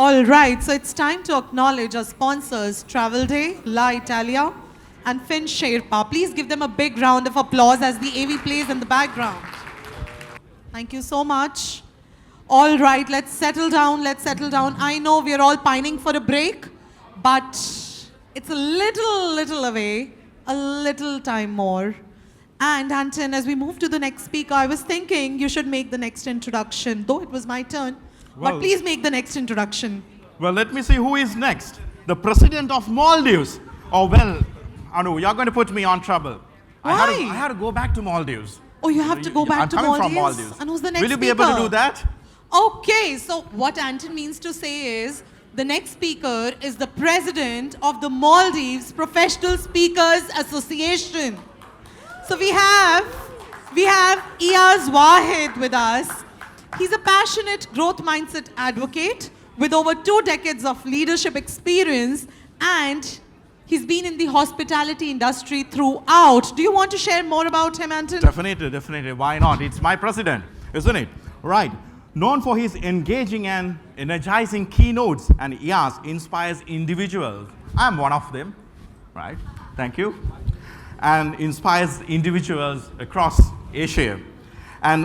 All right, so it's time to acknowledge our sponsors, Travel Day, La Italia, and Fin Sherpa. Please give them a big round of applause as the AV plays in the background. Thank you so much. All right, let's settle down, I know we're all pining for a break, but it's a little away, a little time more. And Anton, as we move to the next speaker, I was thinking you should make the next introduction, though it was my turn. But please make the next introduction. Well, let me see who is next. The president of Maldives. Oh, well, Anu, you're going to put me on trouble. Why? I had to go back to Maldives. Oh, you have to go back to Maldives? I'm coming from Maldives. And who's the next Will you be speaker? able to do that? Okay, so what Anton means to say is, the next speaker is the president of the Maldives Professional Speakers Association. So we have Iyaz Waheed with us. He's a passionate growth mindset advocate with over 2 decades of leadership experience, and he's been in the hospitality industry throughout. Do you want to share more about him, Anton? Definitely. Why not? It's my president, isn't it? Right. Known for his engaging and energizing keynotes, and Iyaz inspires individuals. I'm one of them, right? Thank you. And inspires individuals across Asia. And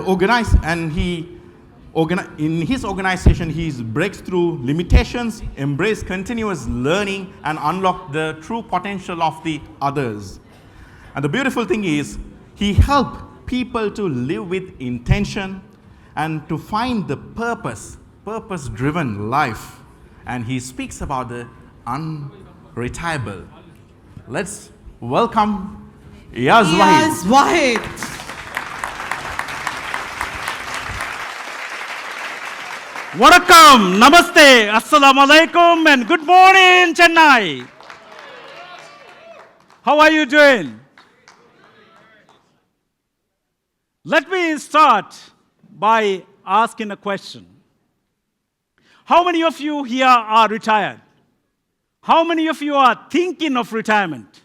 in his organization, he breaks through limitations, embrace continuous learning, and unlock the true potential of the others. And the beautiful thing is, he helps people to live with intention and to find the purpose-driven life. And he speaks about the unretirable. Let's welcome Iyaz Waheed. Vanakkam, namaste, assalamu alaikum, and good morning, Chennai. How are you doing? Let me start by asking a question. How many of you here are retired? How many of you are thinking of retirement?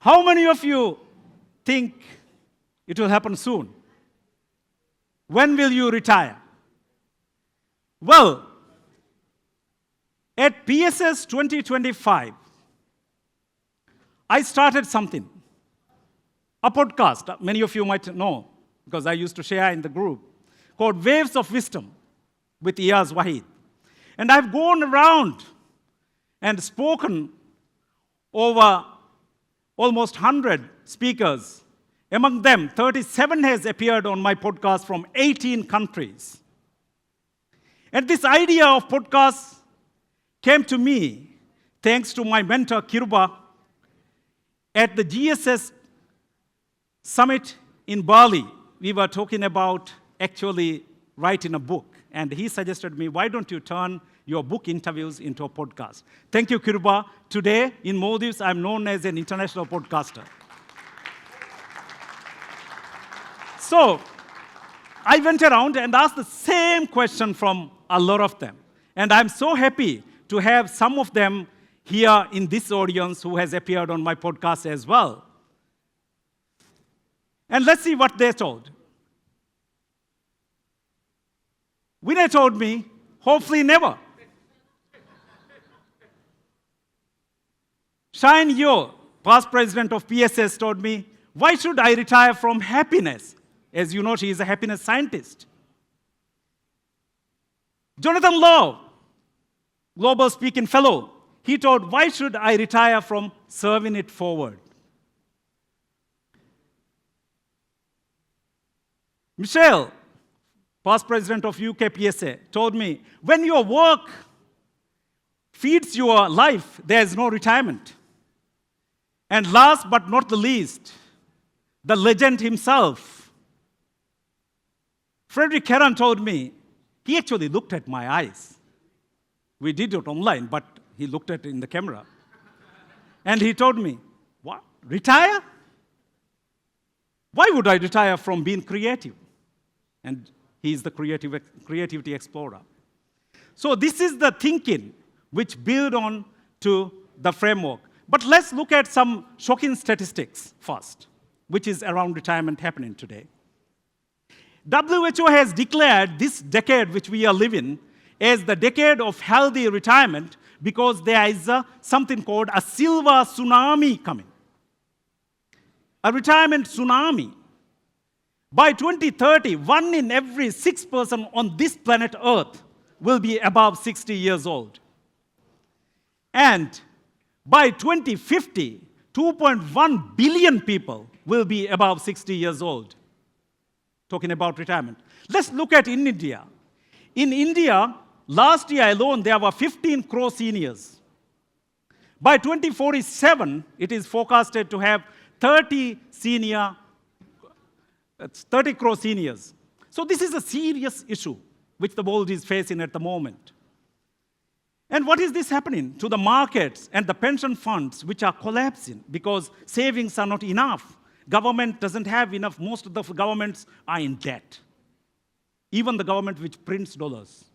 How many of you think it will happen soon? When will you retire? Well, at PSS 2025, I started something, a podcast, many of you might know, because I used to share in the group, called Waves of Wisdom with Iyaz Waheed. And I've gone around and spoken over almost 100 speakers. Among them, 37 has appeared on my podcast from 18 countries. And this idea of podcasts came to me thanks to my mentor, Kiruba, at the GSS summit in Bali. We were talking about actually writing a book. And he suggested me, why don't you turn your book interviews into a podcast? Thank you, Kiruba. Today, in Maldives, I'm known as an international podcaster. So, I went around and asked the same question from a lot of them. And I'm so happy to have some of them here in this audience who has appeared on my podcast as well. And let's see what they told. Vinay told me, hopefully never. Shine Yo, past president of PSS, told me, why should I retire from happiness? As you know, she is a happiness scientist. Jonathan Lowe, global speaking fellow, he told, why should I retire from serving it forward? Michelle, past president of UK PSA, told me, when your work feeds your life, there is no retirement. And last but not the least, the legend himself, Frederick Heron, told me, he actually looked at my eyes. We did it online, but he looked at it in the camera. And he told me, what, retire? Why would I retire from being creative? And he's the creativity explorer. So this is the thinking which build on to the framework. But let's look at some shocking statistics first, which is around retirement happening today. WHO has declared this decade which we are living as the decade of healthy retirement because there is something called a silver tsunami coming. A retirement tsunami. By 2030, 1 in every 6 person on this planet Earth will be above 60 years old. And by 2050, 2.1 billion people will be above 60 years old. Talking about retirement. Let's look at in India. In India, last year alone, there were 15 crore seniors. By 2047, it is forecasted to have 30 crore seniors. So this is a serious issue which the world is facing at the moment. And what is this happening to the markets and the pension funds which are collapsing because savings are not enough? Government doesn't have enough. Most of the governments are in debt. Even the government which prints dollars.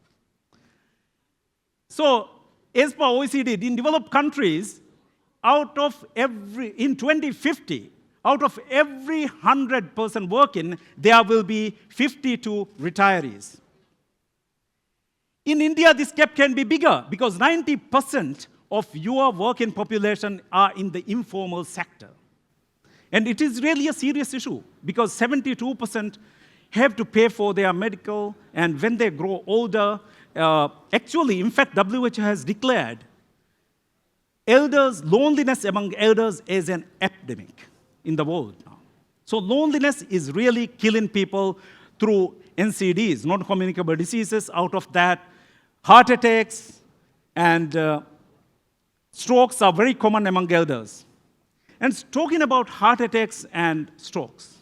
So, as per OECD, in developed countries, in 2050, out of every 100 person working, there will be 52 retirees. In India, this gap can be bigger because 90% of your working population are in the informal sector. And it is really a serious issue because 72% have to pay for their medical, and when they grow older, actually, in fact, WHO has declared loneliness among elders is an epidemic in the world now. So loneliness is really killing people through NCDs, non-communicable diseases. Out of that, heart attacks and strokes are very common among elders. And talking about heart attacks and strokes,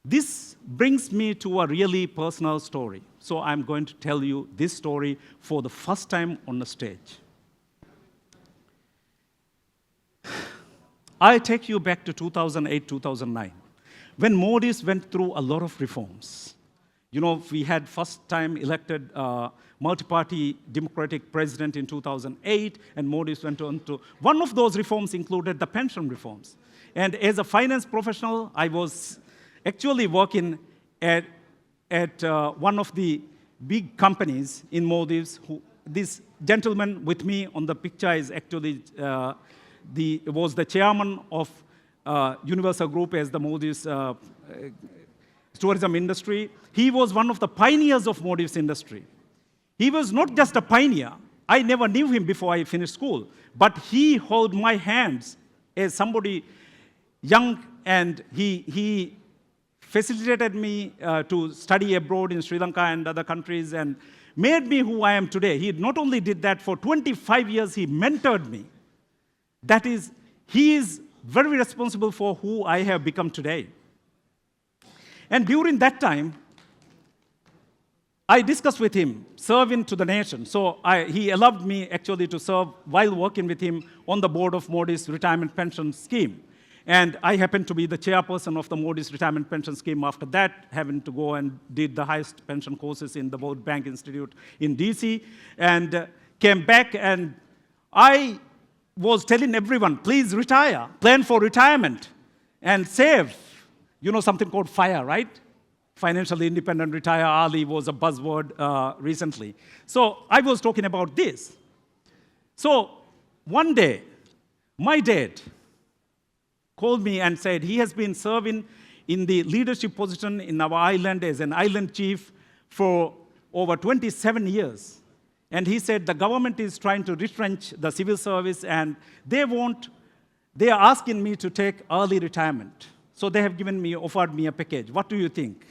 this brings me to a really personal story. So I'm going to tell you this story for the first time on the stage. I take you back to 2008, 2009, when Modi's went through a lot of reforms. You know, we had first time elected multi-party democratic president in 2008, and Modi's went on to, one of those reforms included the pension reforms. And as a finance professional, I was actually working at one of the big companies in Maldives. This gentleman with me on the picture is actually was the chairman of Universal Group as the Maldives tourism industry. He was one of the pioneers of Maldives industry. He was not just a pioneer. I never knew him before I finished school, but he held my hands as somebody young, and he facilitated me to study abroad in Sri Lanka and other countries and made me who I am today. He not only did that, for 25 years he mentored me. That is, he is very responsible for who I have become today. And during that time, I discussed with him serving to the nation. So he allowed me actually to serve while working with him on the board of Modi's retirement pension scheme. And I happened to be the chairperson of the Modi's retirement pension scheme after that, having to go and did the highest pension courses in the World Bank Institute in DC, and came back, and I was telling everyone, please retire, plan for retirement, and save. You know something called FIRE, right? Financially independent, retire early was a buzzword recently. So I was talking about this. So one day, my dad called me and said he has been serving in the leadership position in our island as an island chief for over 27 years. And he said the government is trying to retrench the civil service, and they are asking me to take early retirement. So they have offered me a package. What do you think?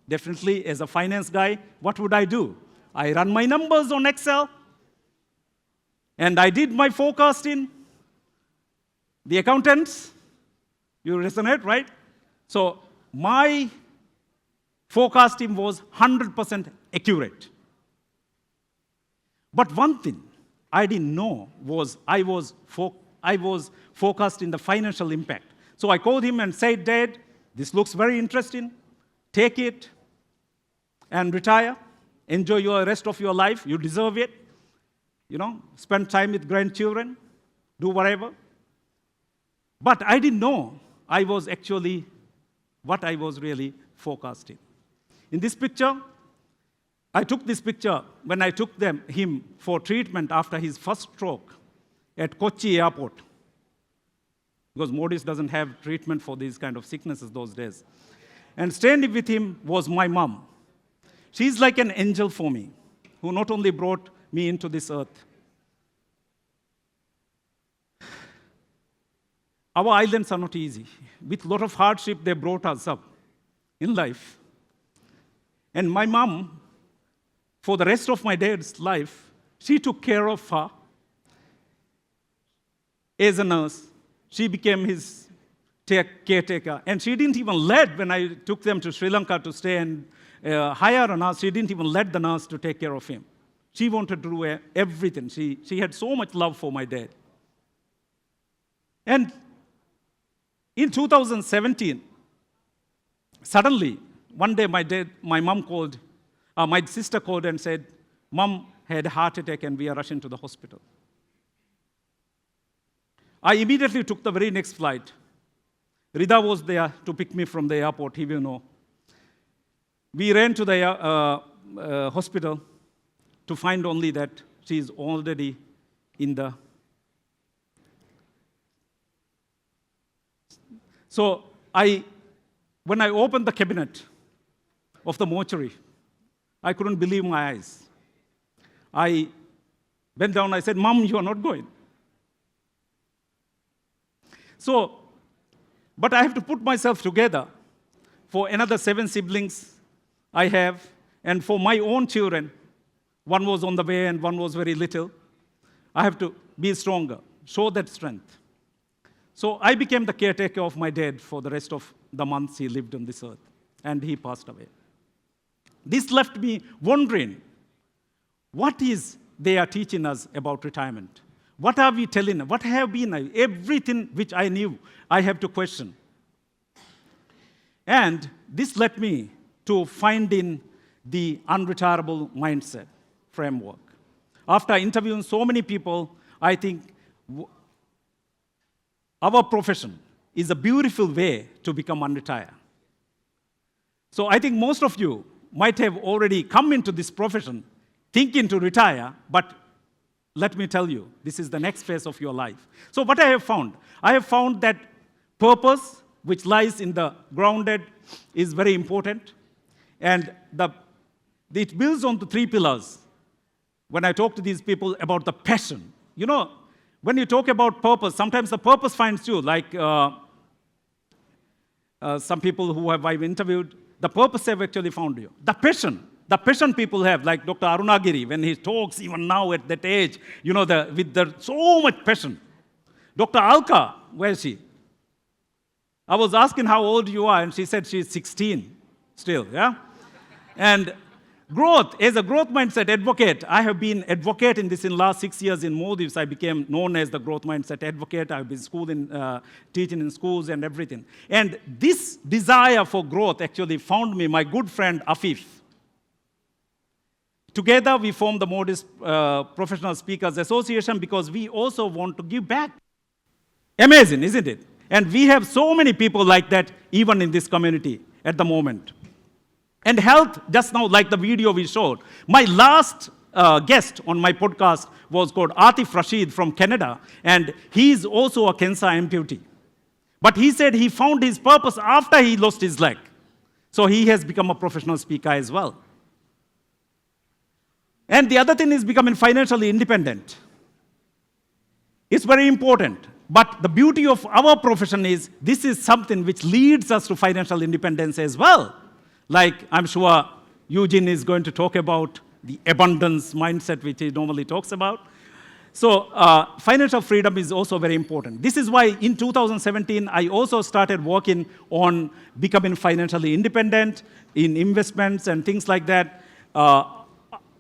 Definitely, as a finance guy, what would I do? I run my numbers on Excel, and I did my forecasting. The accountants, you resonate, right? So my forecasting was 100% accurate. But one thing I didn't know was I was forecasting the financial impact. So I called him and said, Dad, this looks very interesting. Take it and retire. Enjoy the rest of your life. You deserve it. You know, spend time with grandchildren. Do whatever. But I didn't know what I was really forecasting. In this picture, I took this picture when I took him for treatment after his first stroke at Kochi airport. Because Modis doesn't have treatment for these kind of sicknesses those days. And standing with him was my mom. She's like an angel for me, who not only brought me into this earth. Our islands are not easy. With a lot of hardship, they brought us up in life. And my mom, for the rest of my dad's life, she took care of her as a nurse. She became his caretaker. And she didn't even let, when I took them to Sri Lanka to stay and hire a nurse, she didn't even let the nurse to take care of him. She wanted to do everything. She had so much love for my dad. And in 2017, suddenly, one day my sister called and said, Mom had a heart attack and we are rushing to the hospital. I immediately took the very next flight. Rida was there to pick me from the airport, he will know. We ran to the hospital to find only that she is already in the... So when I opened the cabinet of the mortuary, I couldn't believe my eyes. I went down, I said, Mom, you are not going. So, but I have to put myself together for another 7 siblings I have, and for my own children. One was on the way and one was very little. I have to be stronger, show that strength. So I became the caretaker of my dad for the rest of the months he lived on this earth, and he passed away. This left me wondering, what is they are teaching us about retirement? What are we telling? What have been? Everything which I knew, I have to question. And this led me to finding the Unretirable Mindset framework. After interviewing so many people, I think our profession is a beautiful way to become unretired. So I think most of you might have already come into this profession thinking to retire, but let me tell you, this is the next phase of your life. So what I have found that purpose, which lies in the grounded, is very important. And it builds on the 3 pillars. When I talk to these people about the passion, you know, when you talk about purpose, sometimes the purpose finds you, like some people who I've interviewed, the purpose have actually found you. The passion people have, like Dr. Arunagiri, when he talks even now at that age, you know, with so much passion. Dr. Alka, where is she? I was asking how old you are, and she said she's 16 still, yeah? And growth, as a growth mindset advocate, I have been advocating this in the last 6 years in Maldives. I became known as the growth mindset advocate. I've been teaching in schools and everything. And this desire for growth actually found me, my good friend Afif. Together, we formed the Maldives Professional Speakers Association because we also want to give back. Amazing, isn't it? And we have so many people like that even in this community at the moment. And health, just now, like the video we showed, my last guest on my podcast was called Atif Rashid from Canada, and he's also a cancer amputee. But he said he found his purpose after he lost his leg. So he has become a professional speaker as well. And the other thing is becoming financially independent. It's very important. But the beauty of our profession is this is something which leads us to financial independence as well. Like I'm sure Eugene is going to talk about the abundance mindset which he normally talks about. So financial freedom is also very important. This is why in 2017, I also started working on becoming financially independent in investments and things like that.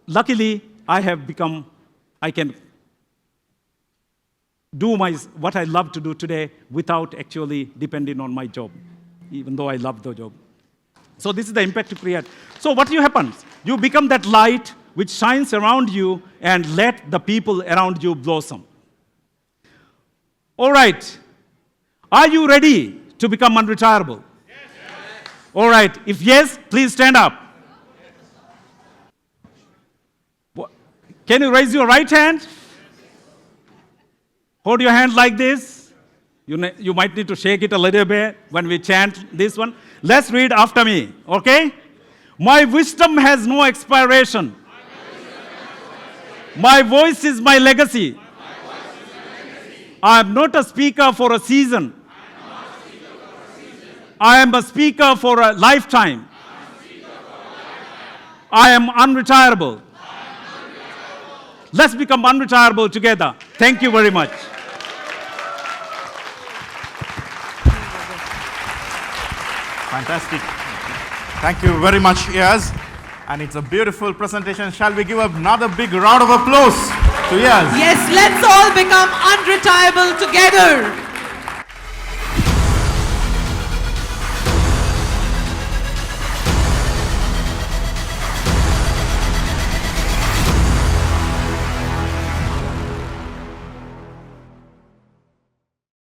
Luckily, I can do what I love to do today without actually depending on my job, even though I love the job. So this is the impact to create. So what happens? You become that light which shines around you and let the people around you blossom. All right. Are you ready to become unretirable? Yes. All right. If yes, please stand up. Can you raise your right hand? Hold your hand like this. You might need to shake it a little bit when we chant this one. Let's read after me, okay? My wisdom has no expiration. My voice is my legacy. I am not a speaker for a season. I am a speaker for a lifetime. I am unretirable. Let's become unretirable together. Thank you very much. Fantastic. Thank you very much, Iyaz. And it's a beautiful presentation. Shall we give another big round of applause to Iyaz? Yes, let's all become unretirable together.